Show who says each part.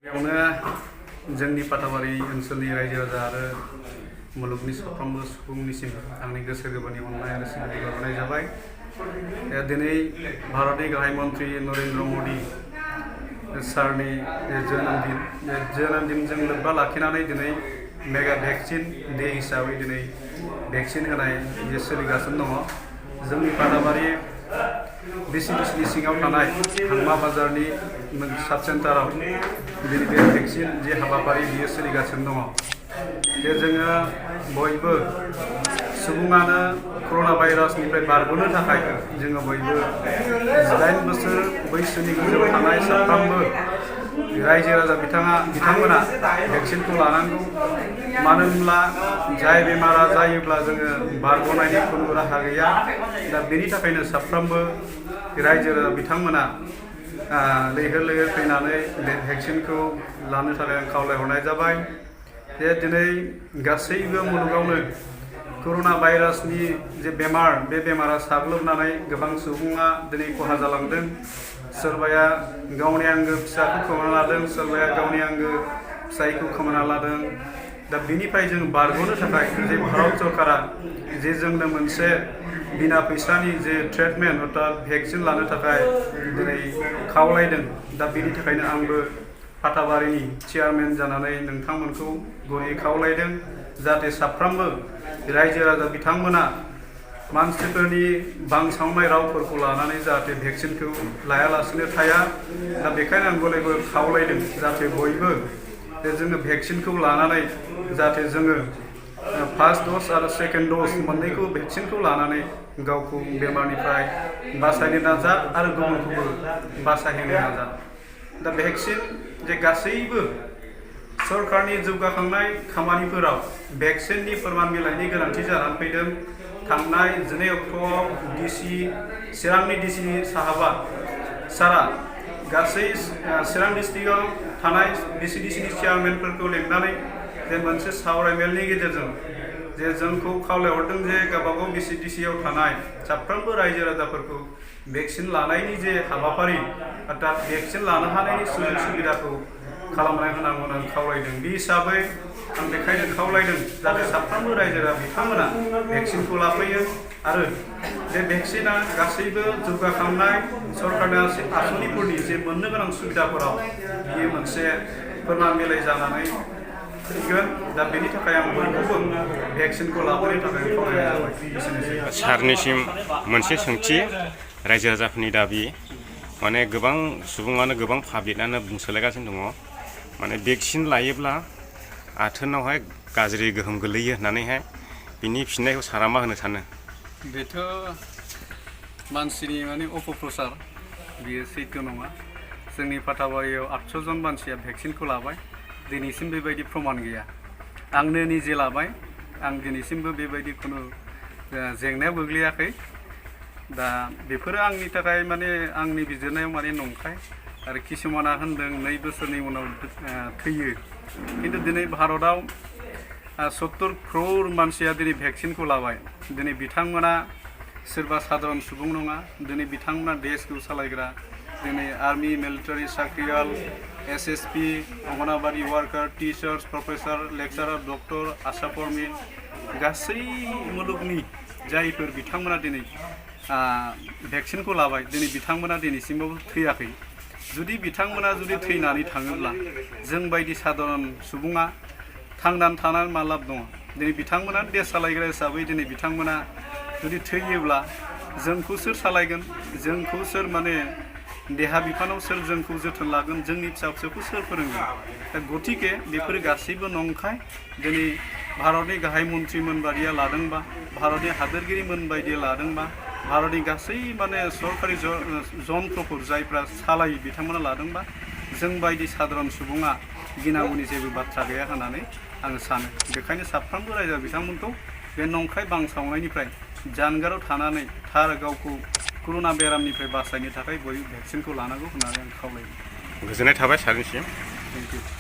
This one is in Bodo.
Speaker 1: बेयावनो जोंनि पाटाबारि ओनसोलनि रायजो राजा आरो मुलुगनि साफ्रोमबो सुबुंनिसिम आंनि गोसो गोरबोनि अननाय आरो सिबिनाय बावहरनाय जाबाय। दिनै भारतनि गाहाय मन्त्रि नरेन्द्र मदि सारनि जोनोमदिनजों लोब्बा लाखिनानै दिनै मेगा भेक्सिन डे हिसाबै दिनै भेक्सिन होनाय जे सोलिगासिनो दङ। जोंनि पाटाबारि डिसिनि सिङाव थानाय हांमा बाजारनि साब सेन्टाराव दिनै बे भेक्सिन जे हाबाफारि बियो सोलिगासिनो दङ। जे जोङो बयबो सुबुङानो कर'ना भाइरासनिफ्राय बारग'नो थाखाय जोङो बयबो 18 बोसोर बैसोनि गोजौआव थानाय साफ्रोमबो रायजो राजा बिथांमोना भेक्सिनखौ लानांगौ। मानो होनब्ला जाय बेमारा जायोब्ला जोङो बारग'नायनि खुनु राहा गैया। दा बेनि थाखायनो साफ्रोमबो रायजो राजा बिथांमोना लैहोर लैहोर फैनानै बे भेक्सिनखौ लानो थाखाय आं खावलायहरनाय जाबाय। जे दिनै गासैबो मुलुगावनो कर'ना भाइरासनि जे बेमार, बे बेमारा साग्लोबनानै गोबां सुबुङा दिनै खहा जालांदों। सोरबाया गावनि आंगो फिसाखौ खोमाना लादों, सोरबाया गावनि आंगो फिसायखौ खोमाना लादों। दा बेनिफ्राय जों बारग'नो थाखाय जे भारत सरकारा जे जोंनो मोनसे बिना फैसानि जे ट्रिटमेन्ट अर्थात भेक्सिन लानो थाखाय दिनै खावलायदों। दा बेनि थाखायनो आंबो पाटाबारिनि चेयारमेन जानानै नोंथांमोनखौ गुरै खावलायदों जाहाथे साफ्रोमबो रायजो राजा बिथांमोना मानसिफोरनि बांसावनाय रावफोरखौ लानानै जाहाथे भेक्सिनखौ लायालासिनो थाया। दा बेखायनो आं गले-गले खावलायदों जाहाथे बयबो जोङो भेक्सिनखौ लानानै जाहाथे जोङो फार्स्ट द'ज आरो सेकेन्ड द'ज मोननैखौ भेक्सिनखौ लानानै गावखौ बेमारनिफ्राय बासायनो नाजा आरो गुबुनखौबो बासायहोनो नाजा। दा भेक्सिन जे गासैबो सरकारनि जौगाखांनाय खामानिफोराव भेक्सिननि फोरमान बिलाइनि गोनांथि जानानै फैदों। थांनाय 12 अक्ट'आव चिरांनि डिसिनि सारा गासै चिरां डिस्ट्रिक्टआव थानाय डिसिनि चेयारमेनफोरखौ लिंनानै जे मोनसे सावरायमेलनि गेजेरजों जे जोंखौ खावलायहरदों जे गावबागाव डिसिआव थानाय साफ्रोमबो रायजो राजाफोरखौ भेक्सिन लानायनि जे हाबाफारि अर्थात भेक्सिन लानो हानायनि सुजुग सुबिदाखौ खालामनानै होनांगौ होननानै खावलायदों। बे हिसाबै आं बेखायनो खावलायदों जाहाथे साफ्रोमबो रायजो राजा बिथांमोना भेक्सिनखौ लाफैयो आरो बे भेक्सिना गासैबो जौगाखांनाय सरकारनि आसनिफोरनि जे मोननो गोनां सुबिदाफोराव बियो मोनसे फोरमान बिलाइ जानानै फैगोन। दा बेनि थाखाय आं बयखौबो भेक्सिनखौ लाबोनो थाखाय खावलायनाय जाबाय। एसेनोसै।
Speaker 2: सारनिसिम मोनसे सोंथि, रायजो राजाफोरनि दाबि माने गोबां सुबुङानो गोबां पाब्लिकआनो बुंसोलायगासिनो दङ माने भेक्सिन लायोब्ला आथोनावहाय गाज्रि गोहोम गोलैयो होननानैहाय बिनि फिननायखौ सारा मा होनो सानो?
Speaker 1: बेथ' मानसिनि माने अपप्रचार, बियो सैथो नङा। जोंनि पाटाबारियाव 800 जन मानसिया भेक्सिनखौ लाबाय, दिनैसिम बेबायदि प्रमान गैया। आंनो निजे लाबाय, आं दिनैसिमबो बेबायदि खुनु जेंनायाव गोग्लैयाखै। दा बेफोरो आंनि थाखाय माने आंनि बिजिरनायाव माने नंखाय। आरो किसुमाना होनदों 2 बोसोरनि उनाव थैयो। खिन्थु दिनै भारतआव 70 क्र'र मानसिया दिनै भेक्सिनखौ लाबाय। दिनै बिथांमोना सोरबा साधारन सुबुं नङा। दिनै बिथांमोना देशखौ सालायग्रा दिनै आर्मि, मिलिटारि, साख्रियाल, SSP, anganwadi worker, teachers, professor, lecturer, doctor, ASHA कर्मि गासै मुलुगनि जायफोर बिथांमोना दिनै भेक्सिनखौ लाबाय, दिनै बिथांमोना दिनैसिमबो थैयाखै। जुदि बिथांमोना थैनानै थाङोब्ला जों बायदि साधारन सुबुङा थांनानै थानानै मा लाब दङ? दिनै बिथांमोना देश सालायग्रा हिसाबै दिनै बिथांमोना जुदि थैयोब्ला जोंखौ सोर सालायगोन? जोंखौ सोर माने देहा बिफानाव सोर जोंखौ जोथोन लागोन? जोंनि फिसा फिसौखौ सोर फोरोंगोन? दा गतिके बेफोरो गासैबो नंखाय। दिनै भारतनि गाहाय मन्त्रिमोन बादिया लादोंबा, भारतनि हादोरगिरिमोन बायदि लादोंबा, भारतनि गासै माने सरकारि जन्थ्रफोर जायफ्रा सालायो बिथांमोना लादोंबा, जों बायदि साधारन सुबुङा गिनांगौनि जेबो बाथ्रा गैया होननानै आं सानो। बेखायनो साफ्रोमबो रायजो बिथांमोनखौ बे नंखाय बांसावनायनिफ्राय जानगाराव थानानै थार गावखौ कर'ना बेरामनिफ्राय बासायनो थाखाय बयबो भेक्सिनखौ लानांगौ होननानै आं खावलायो।
Speaker 2: गोजोननाय थाबाय सारनिसिम।
Speaker 1: Thank you.